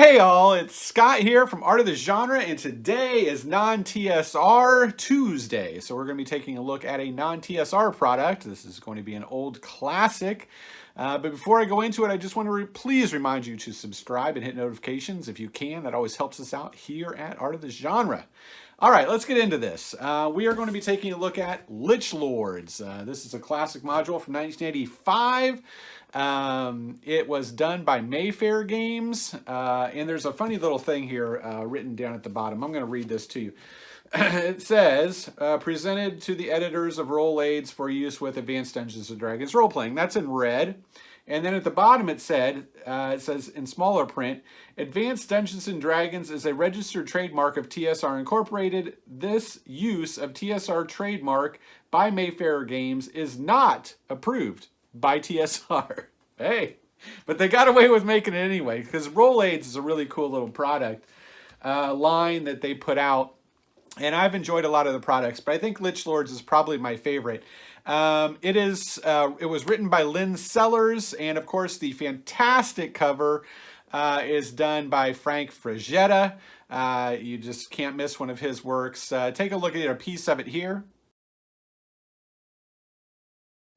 Hey all, it's Scott here from Art of the Genre, and today is Non-TSR Tuesday. So we're going to be taking a look at a non-TSR product. This is going to be an old classic. But before I go into it, I just want to please remind you to subscribe and hit notifications if you can. That always helps us out here at Art of the Genre. All right, let's get into this. We are going to be taking a look at Lich Lords. This is a classic module from 1985. It was done by Mayfair Games, and there's a funny little thing here written down at the bottom. I'm going to read this to you. It says, presented to the editors of role aids for use with Advanced Dungeons & Dragons role-playing. That's in red. And then at the bottom it says in smaller print, Advanced Dungeons & Dragons is a registered trademark of TSR Incorporated. This use of TSR trademark by Mayfair Games is not approved by TSR. Hey, but they got away with making it anyway, because Roll Aids is a really cool little product line that they put out. And I've enjoyed a lot of the products, but I think Lynch Lords is probably my favorite. It was written by Lynch Lords, and of course the fantastic cover is done by Frank Frazetta. You just can't miss one of his works. Take a look at a piece of it here.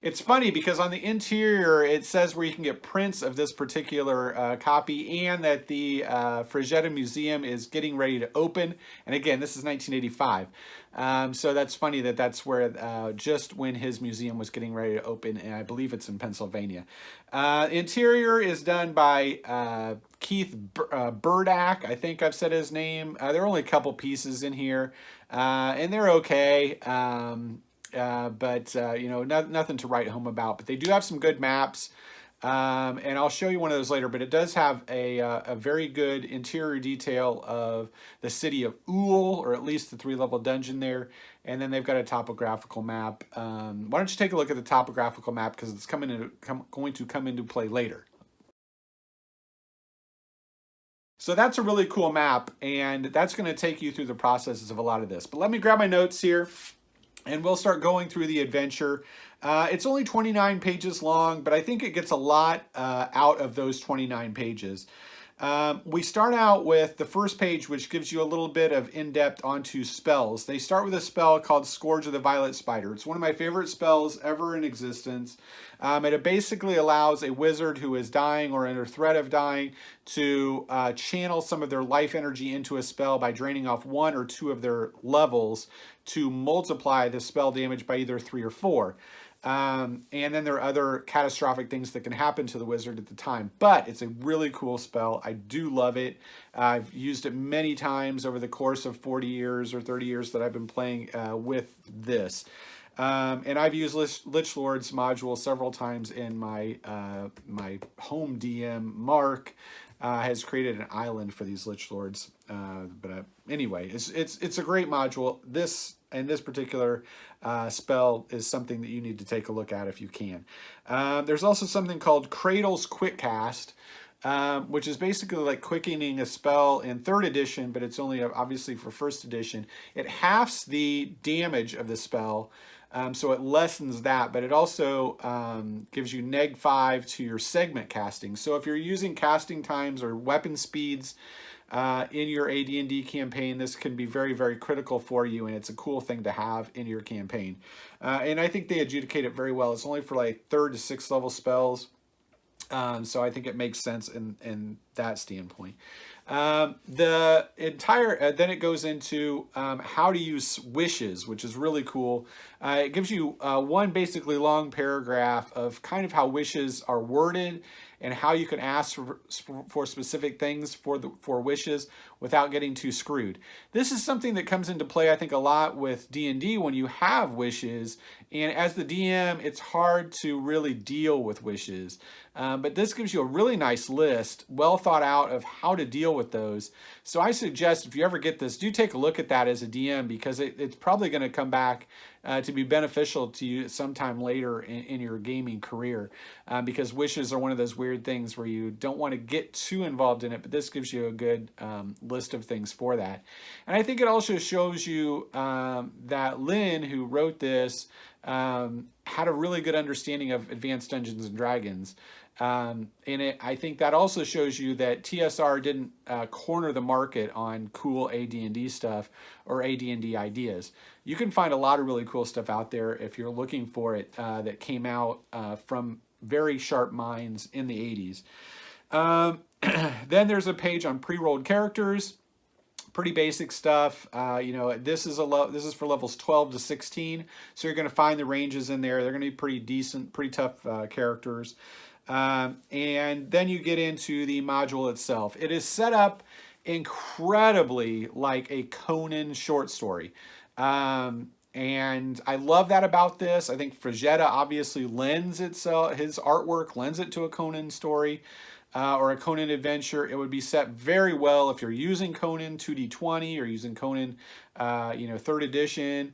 It's funny because on the interior it says where you can get prints of this particular copy, and that the Frazetta Museum is getting ready to open. And again, this is 1985. So that's funny that that's where just when his museum was getting ready to open, and I believe it's in Pennsylvania. Interior is done by Keith Burdak. I think I've said his name. There are only a couple pieces in here, and they're okay. But you know, nothing to write home about. But they do have some good maps, and I'll show you one of those later. But it does have a very good interior detail of the city of Uhl, or at least the 3-level dungeon there. And then they've got a topographical map. Why don't you take a look at the topographical map, because it's going to come into play later. So that's a really cool map, and that's going to take you through the processes of a lot of this. But let me grab my notes here, and we'll start going through the adventure. It's only 29 pages long, but I think it gets a lot out of those 29 pages. We start out with the first page, which gives you a little bit of in-depth onto spells. They start with a spell called Scourge of the Violet Spider. It's one of my favorite spells ever in existence. And it basically allows a wizard who is dying or under threat of dying to channel some of their life energy into a spell by draining off 1 or 2 of their levels to multiply the spell damage by either 3 or 4. And then there are other catastrophic things that can happen to the wizard at the time. But it's a really cool spell. I do love it. I've used it many times over the course of 40 years or 30 years that I've been playing with this. And I've used Lich Lords module several times in my my home DM. Mark has created an island for these Lich Lords. Anyway, it's a great module. This particular spell is something that you need to take a look at if you can. There's also something called Cradle's Quick Cast, which is basically like quickening a spell in 3rd edition, but it's only obviously for 1st edition. It halves the damage of the spell, so it lessens that, but it also gives you -5 to your segment casting. So if you're using casting times or weapon speeds in your AD&D campaign, this can be very, very critical for you, and it's a cool thing to have in your campaign. And I think they adjudicate it very well. It's only for like 3rd to 6th level spells, so I think it makes sense in that standpoint. The entire then it goes into how to use wishes, which is really cool. It gives you one basically long paragraph of kind of how wishes are worded and how you can ask for specific things for wishes without getting too screwed. This is something that comes into play, I think, a lot with D&D when you have wishes, and as the DM, it's hard to really deal with wishes. But this gives you a really nice list, well thought out, of how to deal with those. So I suggest if you ever get this, do take a look at that as a DM, because it's probably going to come back to be beneficial to you sometime later in your gaming career, because wishes are one of those weird things where you don't want to get too involved in it, but this gives you a good list of things for that. And I think it also shows you that Lynn, who wrote this, had a really good understanding of Advanced Dungeons and Dragons. I think that also shows you that TSR didn't corner the market on cool AD&D stuff or AD&D ideas. You can find a lot of really cool stuff out there if you're looking for it that came out from very sharp minds in the 80s. Then there's a page on pre-rolled characters. Pretty basic stuff. This is for levels 12 to 16, so you're going to find the ranges in there. They're going to be pretty decent, pretty tough characters. And then you get into the module itself. It is set up incredibly like a Conan short story. And I love that about this. I think Frazetta obviously lends itself, his artwork lends it to a Conan story. Or a Conan adventure. It would be set very well if you're using Conan 2D20 or using Conan, 3rd edition,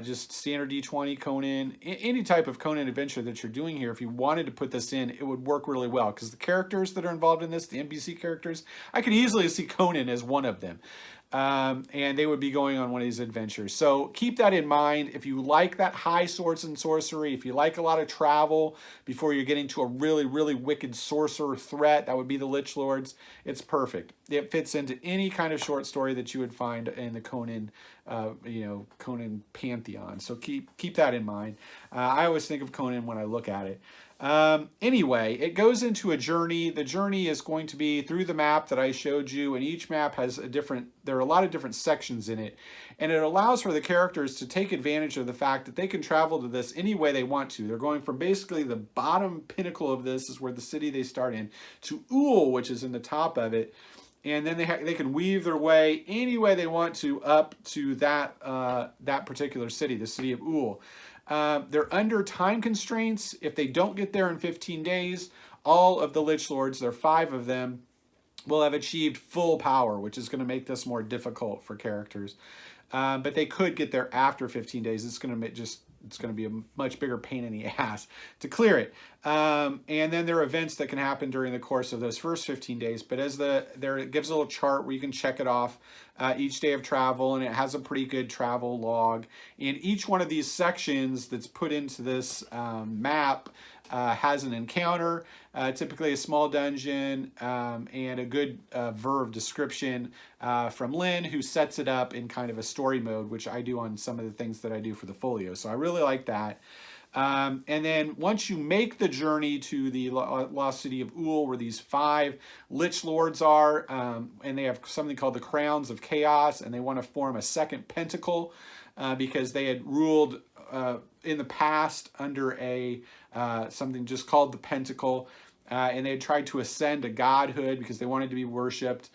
just standard D20 Conan. Any type of Conan adventure that you're doing here, if you wanted to put this in, it would work really well because the characters that are involved in this, the NPC characters, I could easily see Conan as one of them. And they would be going on one of these adventures. So keep that in mind. If you like that high swords and sorcery, if you like a lot of travel before you're getting to a really, really wicked sorcerer threat, that would be the Lich Lords. It's perfect. It fits into any kind of short story that you would find in the Conan, Conan pantheon. So keep that in mind. I always think of Conan when I look at it. Anyway, it goes into a journey. The journey is going to be through the map that I showed you, and each map has there are a lot of different sections in it, and it allows for the characters to take advantage of the fact that they can travel to this any way they want to. They're going from basically the bottom pinnacle of this is where the city they start in, to Uhl, which is in the top of it, and then they can weave their way any way they want to up to that particular city, the city of Uhl. They're under time constraints. If they don't get there in 15 days, all of the Lich Lords, there are 5 of them, will have achieved full power, which is going to make this more difficult for characters. But they could get there after 15 days. It's going to be a much bigger pain in the ass to clear it. And then there are events that can happen during the course of those first 15 days. But it gives a little chart where you can check it off each day of travel, and it has a pretty good travel log. And each one of these sections that's put into this map has an encounter, typically a small dungeon, and a good verve description from Lynn, who sets it up in kind of a story mode, which I do on some of the things that I do for the folio. So I really like that. And then once you make the journey to the lost city of Uhl, where these 5 Lich Lords are, and they have something called the Crowns of Chaos, and they want to form a second pentacle because they had ruled in the past under something just called the Pentacle, and they had tried to ascend to godhood because they wanted to be worshipped.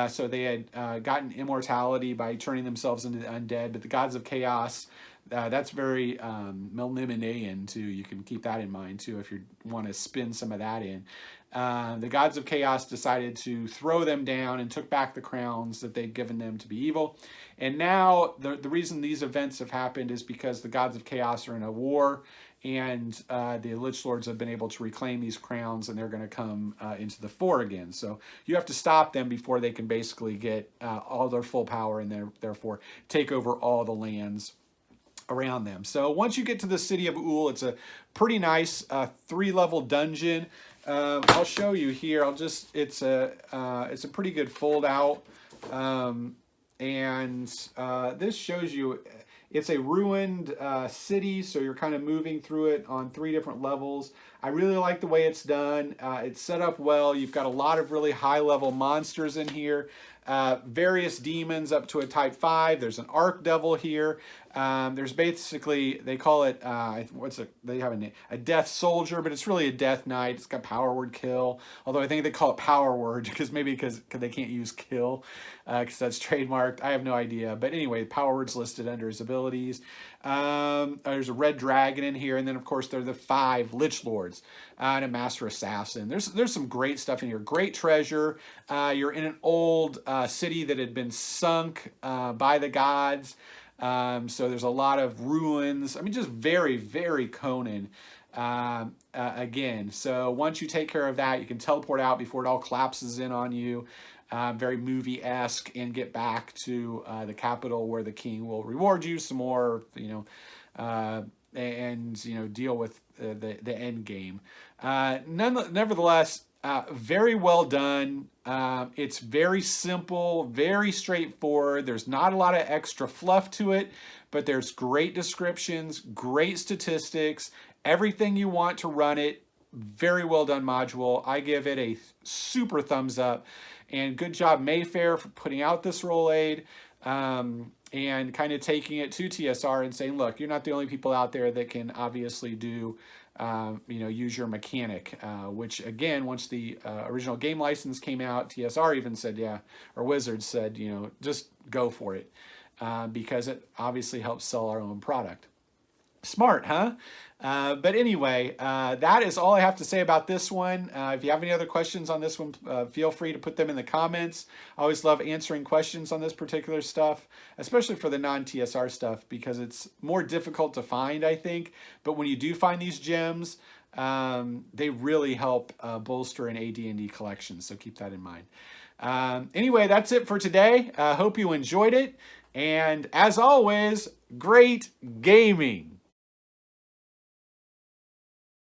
So they had gotten immortality by turning themselves into the undead, but the gods of chaos, that's very Melnibonéan too. You can keep that in mind too if you want to spin some of that in. The gods of chaos decided to throw them down and took back the crowns that they'd given them to be evil. And now the reason these events have happened is because the gods of chaos are in a war, and the Lich Lords have been able to reclaim these crowns, and they're going to come into the fore again. So you have to stop them before they can basically get all their full power and therefore take over all the lands around them. So once you get to the city of Uhl, it's a pretty nice 3-level dungeon. I'll show you here. It's a pretty good fold out, and this shows you it's a ruined city, so you're kind of moving through it on 3 different levels. I really like the way it's done. It's set up well. You've got a lot of really high-level monsters in here. Various demons up to a type 5. There's an Archdevil here. There's basically, they call it, they have a name, a Death Soldier, but it's really a Death Knight. It's got power word kill, although I think they call it power word because they can't use kill because that's trademarked. I have no idea. But anyway, power word's listed under his abilities. There's a red dragon in here, and then of course there are the 5 Lich Lords and a Master Assassin. There's some great stuff in here. Great treasure. You're in an old city that had been sunk by the gods. So there's a lot of ruins. I mean, just very, very Conan again. So once you take care of that, you can teleport out before it all collapses in on you. Very movie-esque, and get back to the capital where the king will reward you some more, and deal with the end game. Nevertheless, very well done. It's very simple, very straightforward. There's not a lot of extra fluff to it, but there's great descriptions, great statistics, everything you want to run it. Very well done module. I give it a super thumbs up. And good job, Mayfair, for putting out this role aid. And kind of taking it to TSR and saying, look, you're not the only people out there that can obviously do, use your mechanic, which again, once the original game license came out, TSR even said, yeah, or Wizards said, just go for it, because it obviously helps sell our own product. Smart, huh? But anyway, that is all I have to say about this one. If you have any other questions on this one, feel free to put them in the comments. I always love answering questions on this particular stuff, especially for the non-TSR stuff, because it's more difficult to find, I think. But when you do find these gems, they really help bolster an AD&D collection, so keep that in mind. Anyway, that's it for today. Hope you enjoyed it. And as always, great gaming.